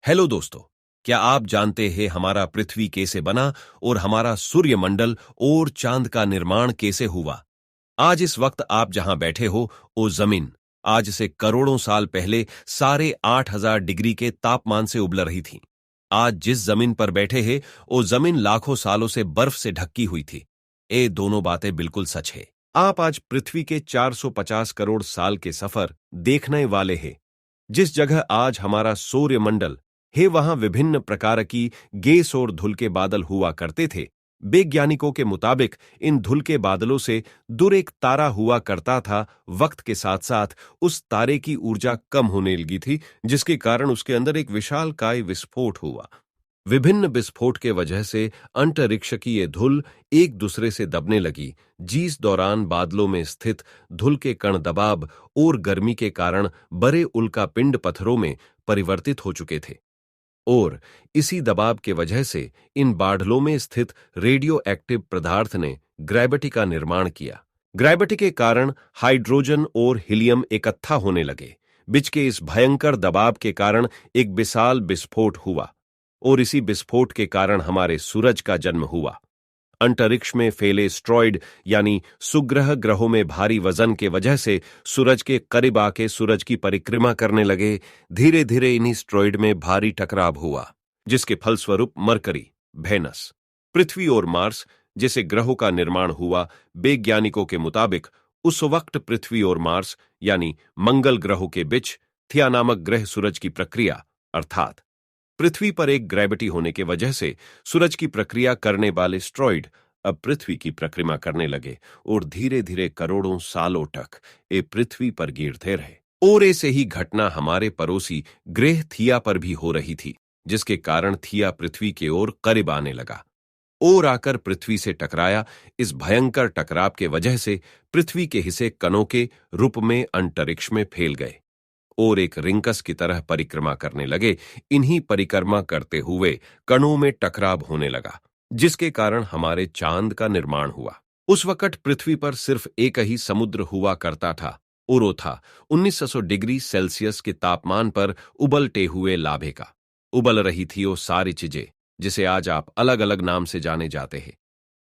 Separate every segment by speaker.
Speaker 1: Hello दोस्तों। क्या आप जानते हैं हमारा पृथ्वी कैसे बना और हमारा सूर्यमंडल और चांद का निर्माण कैसे हुआ? आज इस वक्त आप जहां बैठे हो वो जमीन आज से करोड़ों साल पहले साढ़े 8,000 डिग्री के तापमान से उबल रही थी। आज जिस जमीन पर बैठे हैं वो जमीन लाखों सालों से बर्फ से ढकी हुई थी। ये दोनों बातें बिल्कुल सच है। आप आज पृथ्वी के 450 करोड़ साल के सफर देखने वाले हैं। जिस जगह आज हमारा सूर्यमंडल है वहां विभिन्न प्रकार की गैस और धूल के बादल हुआ करते थे। वैज्ञानिकों के मुताबिक इन धूल के बादलों से दूर एक तारा हुआ करता था। वक्त के साथ साथ उस तारे की ऊर्जा कम होने लगी थी, जिसके कारण उसके अंदर एक विशालकाय विस्फोट हुआ। विभिन्न विस्फोट के वजह से अंतरिक्ष की ये धूल एक दूसरे से दबने लगी, जिस दौरान बादलों में स्थित धूल के कण दबाव और गर्मी के कारण बड़े उल्कापिंड पत्थरों में परिवर्तित हो चुके थे। और इसी दबाव के वजह से इन बादलों में स्थित रेडियो एक्टिव पदार्थ ने ग्रेविटी का निर्माण किया। ग्रेविटी के कारण हाइड्रोजन और हीलियम इकट्ठा होने लगे। बीच के इस भयंकर दबाव के कारण एक विशाल विस्फोट हुआ और इसी विस्फोट के कारण हमारे सूरज का जन्म हुआ। अंतरिक्ष में फैले एस्टेरॉयड यानी सुग्रह ग्रहों में भारी वजन के वजह से सूरज के करीब आके सूरज की परिक्रमा करने लगे। धीरे धीरे इन्हीं एस्टेरॉयड में भारी टकराव हुआ, जिसके फलस्वरूप मरकरी, वेनस, पृथ्वी और मार्स जैसे ग्रहों का निर्माण हुआ। वैज्ञानिकों के मुताबिक उस वक्त पृथ्वी और मार्स यानी मंगल ग्रहों के बीच थिया नामक ग्रह सूरज की प्रक्रिया अर्थात पृथ्वी पर एक ग्रेविटी होने के वजह से सूरज की प्रक्रिया करने वाले एस्टेरॉयड अब पृथ्वी की परिक्रमा करने लगे और धीरे धीरे करोड़ों सालों तक ये पृथ्वी पर गिरते रहे। और ऐसे ही घटना हमारे पड़ोसी ग्रह थिया पर भी हो रही थी, जिसके कारण थिया पृथ्वी के ओर करीब आने लगा और आकर पृथ्वी से टकराया। इस भयंकर टकराव के वजह से पृथ्वी के हिस्से कणों के रूप में अंतरिक्ष में फैल गए और एक रिंकस की तरह परिक्रमा करने लगे। इन्हीं परिक्रमा करते हुए कणों में टकराव होने लगा, जिसके कारण हमारे चांद का निर्माण हुआ। उस वक्त पृथ्वी पर सिर्फ एक ही समुद्र हुआ करता था और वो था 1900 डिग्री सेल्सियस के तापमान पर उबलते हुए लाभे का। उबल रही थी वो सारी चीजें जिसे आज आप अलग अलग नाम से जाने जाते हैं।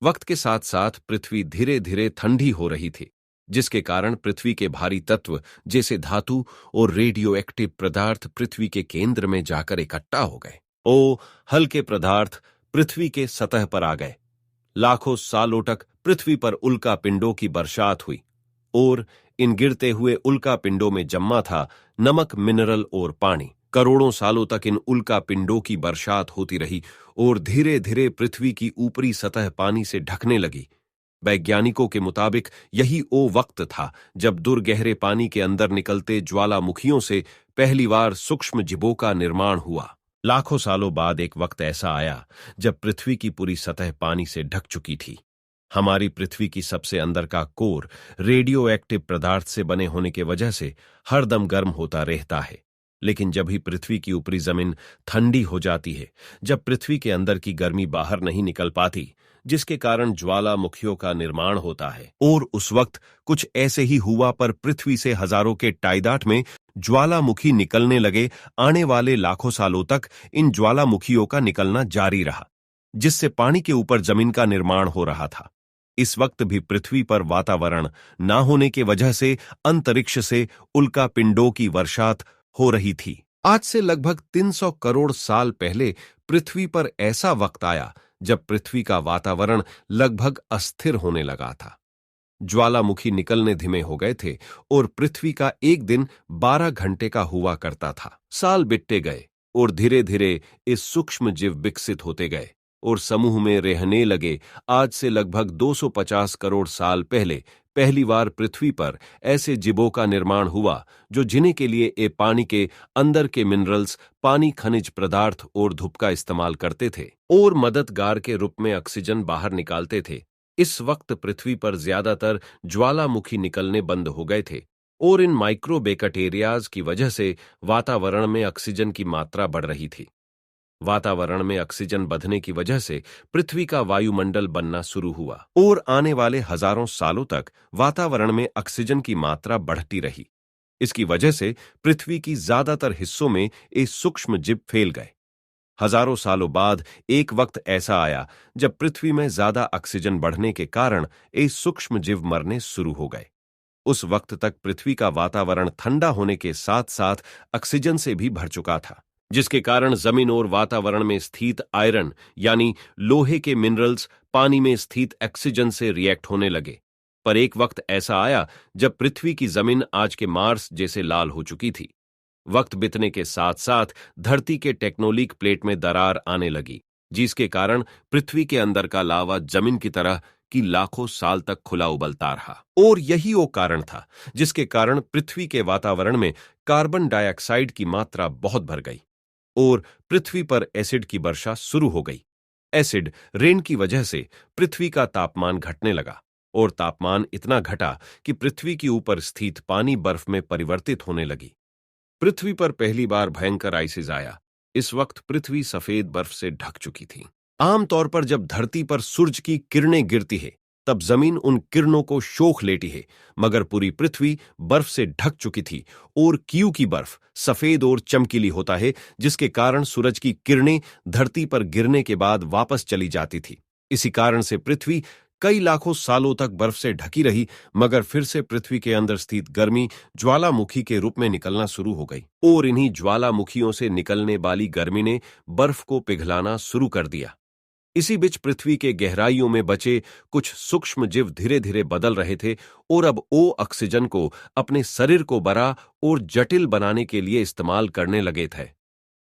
Speaker 1: वक्त के साथ साथ पृथ्वी धीरे धीरे ठंडी हो रही थी, जिसके कारण पृथ्वी के भारी तत्व जैसे धातु और रेडियो एक्टिव पदार्थ पृथ्वी के केंद्र में जाकर इकट्ठा हो गए। ओ हल्के पदार्थ पृथ्वी के सतह पर आ गए। लाखों सालों तक पृथ्वी पर उल्का पिंडों की बरसात हुई और इन गिरते हुए उल्का पिंडों में जमा था नमक, मिनरल और पानी। करोड़ों सालों तक इन उल्का पिंडों की बरसात होती रही और धीरे धीरे पृथ्वी की ऊपरी सतह पानी से ढकने लगी। वैज्ञानिकों के मुताबिक यही वो वक्त था जब दूर गहरे पानी के अंदर निकलते ज्वालामुखियों से पहली बार सूक्ष्म जीवों का निर्माण हुआ। लाखों सालों बाद एक वक्त ऐसा आया जब पृथ्वी की पूरी सतह पानी से ढक चुकी थी। हमारी पृथ्वी की सबसे अंदर का कोर रेडियो एक्टिव पदार्थ से बने होने के वजह से हरदम गर्म होता रहता है। लेकिन जब ही पृथ्वी की ऊपरी जमीन ठंडी हो जाती है, जब पृथ्वी के अंदर की गर्मी बाहर नहीं निकल पाती, जिसके कारण ज्वालामुखियों का निर्माण होता है। और उस वक्त कुछ ऐसे ही हुआ, पर पृथ्वी से हजारों के तादाद में ज्वालामुखी निकलने लगे। आने वाले लाखों सालों तक इन ज्वालामुखियों का निकलना जारी रहा, जिससे पानी के ऊपर जमीन का निर्माण हो रहा था। इस वक्त भी पृथ्वी पर वातावरण न होने की वजह से अंतरिक्ष से उल्का पिंडों की वर्षात हो रही थी। आज से लगभग 300 करोड़ साल पहले पृथ्वी पर ऐसा वक्त आया जब पृथ्वी का वातावरण लगभग अस्थिर होने लगा था। ज्वालामुखी निकलने धीमे हो गए थे और पृथ्वी का एक दिन 12 घंटे का हुआ करता था। साल बीतते गए और धीरे धीरे इस सूक्ष्म जीव विकसित होते गए और समूह में रहने लगे। आज से लगभग 250 करोड़ साल पहले पहली बार पृथ्वी पर ऐसे जीवों का निर्माण हुआ जो जीने के लिए ए पानी के अंदर के मिनरल्स, पानी, खनिज पदार्थ और धूप का इस्तेमाल करते थे और मददगार के रूप में ऑक्सीजन बाहर निकालते थे। इस वक्त पृथ्वी पर ज्यादातर ज्वालामुखी निकलने बंद हो गए थे और इन माइक्रो बैक्टीरियाज की वजह से वातावरण में ऑक्सीजन की मात्रा बढ़ रही थी। वातावरण में ऑक्सीजन बढ़ने की वजह से पृथ्वी का वायुमंडल बनना शुरू हुआ और आने वाले हजारों सालों तक वातावरण में ऑक्सीजन की मात्रा बढ़ती रही। इसकी वजह से पृथ्वी की ज्यादातर हिस्सों में ये सूक्ष्म जीव फैल गए। हजारों सालों बाद एक वक्त ऐसा आया जब पृथ्वी में ज्यादा ऑक्सीजन बढ़ने के कारण ये सूक्ष्म जीव मरने शुरू हो गए। उस वक्त तक पृथ्वी का वातावरण ठंडा होने के साथ साथ ऑक्सीजन से भी भर चुका था, जिसके कारण जमीन और वातावरण में स्थित आयरन यानी लोहे के मिनरल्स पानी में स्थित ऑक्सीजन से रिएक्ट होने लगे। पर एक वक्त ऐसा आया जब पृथ्वी की जमीन आज के मार्स जैसे लाल हो चुकी थी। वक्त बीतने के साथ साथ धरती के टेक्टोनिक प्लेट में दरार आने लगी, जिसके कारण पृथ्वी के अंदर का लावा जमीन की तरह की लाखों साल तक खुला उबलता रहा। और यही वो कारण था जिसके कारण पृथ्वी के वातावरण में कार्बन डाइऑक्साइड की मात्रा बहुत बढ़ गई और पृथ्वी पर एसिड की वर्षा शुरू हो गई। एसिड रेन की वजह से पृथ्वी का तापमान घटने लगा और तापमान इतना घटा कि पृथ्वी के ऊपर स्थित पानी बर्फ में परिवर्तित होने लगी। पृथ्वी पर पहली बार भयंकर आइसिस आया। इस वक्त पृथ्वी सफेद बर्फ से ढक चुकी थी। आमतौर पर जब धरती पर सूरज की किरणें गिरती है तब जमीन उन किरणों को शोख लेती है, मगर पूरी पृथ्वी बर्फ से ढक चुकी थी और क्यू की बर्फ सफेद और चमकीली होता है, जिसके कारण सूरज की किरणें धरती पर गिरने के बाद वापस चली जाती थी। इसी कारण से पृथ्वी कई लाखों सालों तक बर्फ से ढकी रही, मगर फिर से पृथ्वी के अंदर स्थित गर्मी ज्वालामुखी के रूप में निकलना शुरू हो गई और इन्हीं ज्वालामुखियों से निकलने वाली गर्मी ने बर्फ को पिघलाना शुरू कर दिया। इसी बीच पृथ्वी के गहराइयों में बचे कुछ सूक्ष्म जीव धीरे धीरे बदल रहे थे और अब ओ ऑक्सीजन को अपने शरीर को बड़ा और जटिल बनाने के लिए इस्तेमाल करने लगे थे।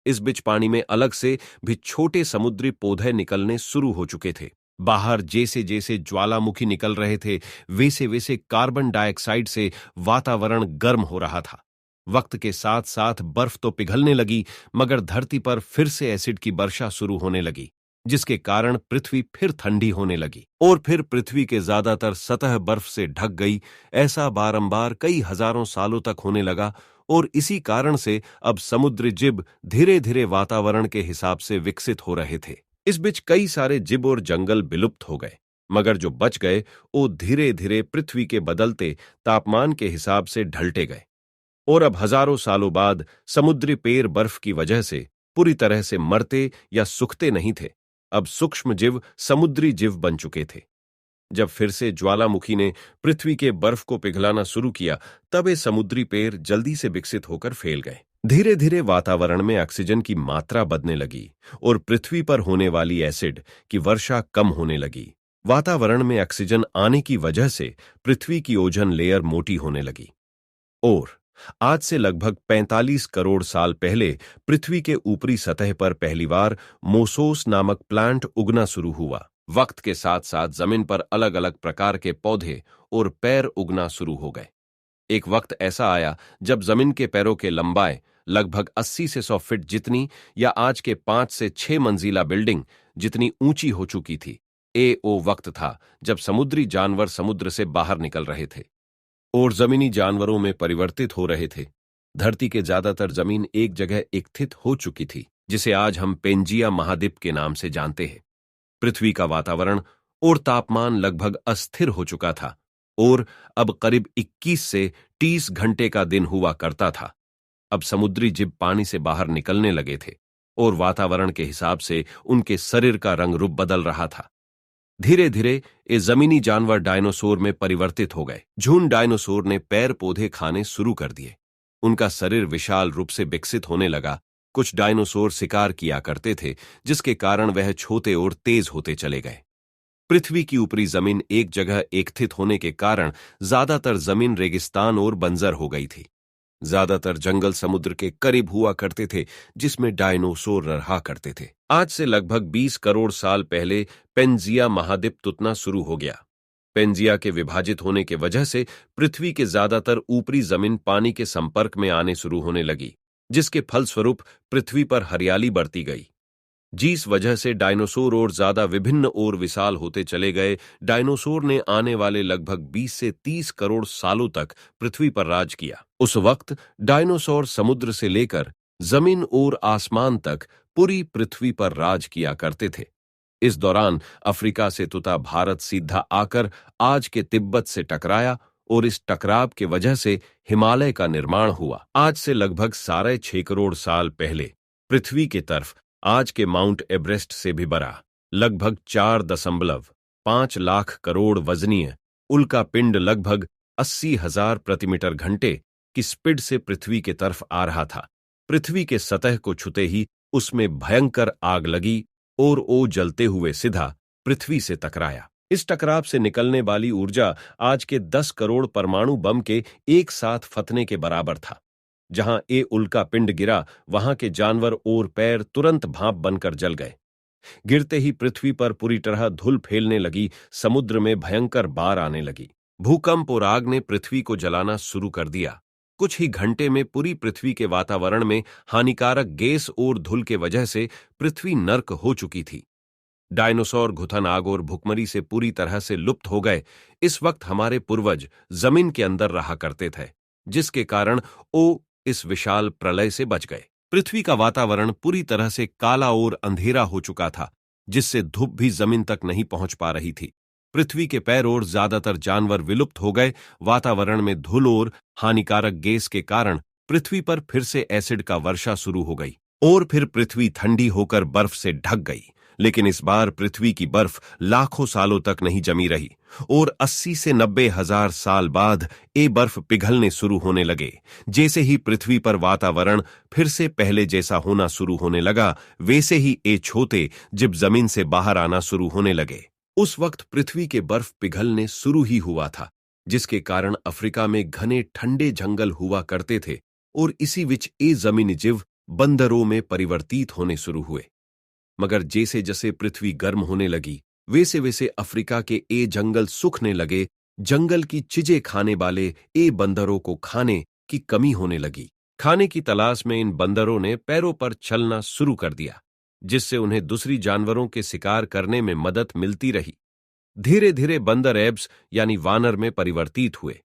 Speaker 1: इस बीच पानी में अलग से भी छोटे समुद्री पौधे निकलने शुरू हो चुके थे। बाहर जैसे जैसे ज्वालामुखी निकल रहे थे वैसे वैसे कार्बन डाइऑक्साइड से वातावरण गर्म हो रहा था। वक्त के साथ साथ बर्फ तो पिघलने लगी, मगर धरती पर फिर से एसिड की वर्षा शुरू होने लगी, जिसके कारण पृथ्वी फिर ठंडी होने लगी और फिर पृथ्वी के ज्यादातर सतह बर्फ से ढक गई। ऐसा बारंबार कई हजारों सालों तक होने लगा और इसी कारण से अब समुद्री जीव धीरे धीरे वातावरण के हिसाब से विकसित हो रहे थे। इस बीच कई सारे जीव और जंगल विलुप्त हो गए, मगर जो बच गए वो धीरे धीरे पृथ्वी के बदलते तापमान के हिसाब से ढलते गए और अब हजारों सालों बाद समुद्री पेड़ बर्फ की वजह से पूरी तरह से मरते या सूखते नहीं थे। अब सूक्ष्म जीव समुद्री जीव बन चुके थे। जब फिर से ज्वालामुखी ने पृथ्वी के बर्फ को पिघलाना शुरू किया तब ये समुद्री पेड़ जल्दी से विकसित होकर फैल गए। धीरे धीरे वातावरण में ऑक्सीजन की मात्रा बढ़ने लगी और पृथ्वी पर होने वाली एसिड की वर्षा कम होने लगी। वातावरण में ऑक्सीजन आने की वजह से पृथ्वी की ओजोन लेयर मोटी होने लगी और आज से लगभग 45 करोड़ साल पहले पृथ्वी के ऊपरी सतह पर पहली बार मोसोस नामक प्लांट उगना शुरू हुआ। वक्त के साथ साथ जमीन पर अलग अलग प्रकार के पौधे और पैर उगना शुरू हो गए। एक वक्त ऐसा आया जब जमीन के पैरों के लंबाई लगभग 80 से 100 फीट जितनी या आज के 5 से 6 मंजिला बिल्डिंग जितनी ऊंची हो चुकी थी। वो वक्त था जब समुद्री जानवर समुद्र से बाहर निकल रहे थे और जमीनी जानवरों में परिवर्तित हो रहे थे। धरती के ज्यादातर जमीन एक जगह एकत्रित हो चुकी थी, जिसे आज हम पेंजिया महाद्वीप के नाम से जानते हैं। पृथ्वी का वातावरण और तापमान लगभग अस्थिर हो चुका था और अब करीब 21 से 30 घंटे का दिन हुआ करता था। अब समुद्री जीव पानी से बाहर निकलने लगे थे और वातावरण के हिसाब से उनके शरीर का रंग रूप बदल रहा था। धीरे धीरे ये जमीनी जानवर डायनासोर में परिवर्तित हो गए। झुंड डायनासोर ने पेड़ पौधे खाने शुरू कर दिए। उनका शरीर विशाल रूप से विकसित होने लगा। कुछ डायनासोर शिकार किया करते थे, जिसके कारण वह छोटे और तेज होते चले गए। पृथ्वी की ऊपरी जमीन एक जगह एकत्रित होने के कारण ज्यादातर जमीन रेगिस्तान और बंजर हो गई थी। ज्यादातर जंगल समुद्र के करीब हुआ करते थे, जिसमें डायनासोर रहा करते थे। आज से लगभग 20 करोड़ साल पहले पेंजिया महाद्वीप टूटना शुरू हो गया। पेंजिया के विभाजित होने के वजह से पृथ्वी के ज्यादातर ऊपरी जमीन पानी के संपर्क में आने शुरू होने लगी, जिसके फलस्वरूप पृथ्वी पर हरियाली बढ़ती गई, जिस वजह से डायनासोर और ज्यादा विभिन्न और विशाल होते चले गए। डायनासोर ने आने वाले लगभग 20 से 30 करोड़ सालों तक पृथ्वी पर राज किया। उस वक्त डायनासोर समुद्र से लेकर जमीन और आसमान तक पूरी पृथ्वी पर राज किया करते थे। इस दौरान अफ्रीका से तुता भारत सीधा आकर आज के तिब्बत से टकराया और इस टकराव के वजह से हिमालय का निर्माण हुआ। आज से लगभग 6.5 करोड़ साल पहले पृथ्वी के तरफ आज के माउंट एवरेस्ट से भी बड़ा लगभग 4.5 करोड़ वजनीय उल्का पिंड लगभग 80,000 प्रति मीटर घंटे की स्पीड से पृथ्वी के तरफ आ रहा था। पृथ्वी के सतह को छूते ही उसमें भयंकर आग लगी और वो जलते हुए सीधा पृथ्वी से टकराया। इस टकराव से निकलने वाली ऊर्जा आज के 10 करोड़ परमाणु बम के एक साथ फटने के बराबर था। जहां ये उल्का पिंड गिरा, वहां के जानवर और पैर तुरंत भाप बनकर जल गए। गिरते ही पृथ्वी पर पूरी तरह धूल फैलने लगी, समुद्र में भयंकर बाढ़ आने लगी। भूकंप और आग ने पृथ्वी को जलाना शुरू कर दिया। कुछ ही घंटे में पूरी पृथ्वी के वातावरण में हानिकारक गैस और धूल के वजह से पृथ्वी नर्क हो चुकी थी। डायनासोर घुथन आग और भुखमरी से पूरी तरह से लुप्त हो गए। इस वक्त हमारे पूर्वज जमीन के अंदर रहा करते थे, जिसके कारण वो इस विशाल प्रलय से बच गए। पृथ्वी का वातावरण पूरी तरह से काला और अंधेरा हो चुका था, जिससे धूप भी जमीन तक नहीं पहुंच पा रही थी। पृथ्वी के पैर और ज्यादातर जानवर विलुप्त हो गए। वातावरण में धूल और हानिकारक गैस के कारण पृथ्वी पर फिर से एसिड का वर्षा शुरू हो गई और फिर पृथ्वी ठंडी होकर बर्फ से ढक गई। लेकिन इस बार पृथ्वी की बर्फ लाखों सालों तक नहीं जमी रही और 80 से 90 हजार साल बाद ये बर्फ पिघलने शुरू होने लगे। जैसे ही पृथ्वी पर वातावरण फिर से पहले जैसा होना शुरू होने लगा, वैसे ही ये छोटे जब जमीन से बाहर आना शुरू होने लगे। उस वक्त पृथ्वी के बर्फ पिघलने शुरू ही हुआ था, जिसके कारण अफ्रीका में घने ठंडे जंगल हुआ करते थे और इसी विच ये जमीनी जीव बंदरों में परिवर्तित होने शुरू हुए। मगर जैसे जैसे पृथ्वी गर्म होने लगी, वैसे वैसे अफ्रीका के ये जंगल सूखने लगे। जंगल की चीजें खाने वाले ये बंदरों को खाने की कमी होने लगी। खाने की तलाश में इन बंदरों ने पैरों पर चलना शुरू कर दिया, जिससे उन्हें दूसरी जानवरों के शिकार करने में मदद मिलती रही। धीरे धीरे बंदर एब्स यानी वानर में परिवर्तित हुए।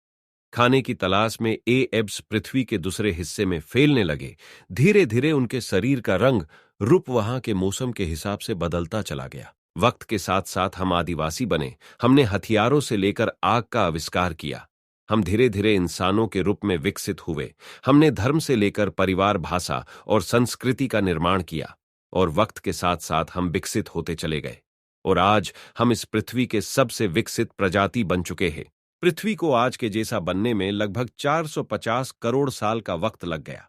Speaker 1: खाने की तलाश में ए एब्स पृथ्वी के दूसरे हिस्से में फैलने लगे। धीरे धीरे उनके शरीर का रंग रूप वहां के मौसम के हिसाब से बदलता चला गया। वक्त के साथ साथ हम आदिवासी बने। हमने हथियारों से लेकर आग का आविष्कार किया। हम धीरे धीरे इंसानों के रूप में विकसित हुए। हमने धर्म से लेकर परिवार, भाषा और संस्कृति का निर्माण किया और वक्त के साथ साथ हम विकसित होते चले गए और आज हम इस पृथ्वी के सबसे विकसित प्रजाति बन चुके हैं। पृथ्वी को आज के जैसा बनने में लगभग 450 करोड़ साल का वक्त लग गया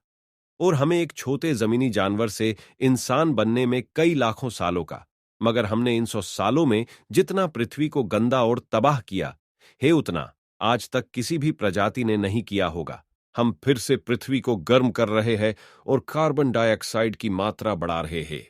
Speaker 1: और हमें एक छोटे जमीनी जानवर से इंसान बनने में कई लाखों सालों का। मगर हमने इन 100 सालों में जितना पृथ्वी को गंदा और तबाह किया है, उतना आज तक किसी भी प्रजाति ने नहीं किया होगा। हम फिर से पृथ्वी को गर्म कर रहे हैं और कार्बन डाइऑक्साइड की मात्रा बढ़ा रहे हैं।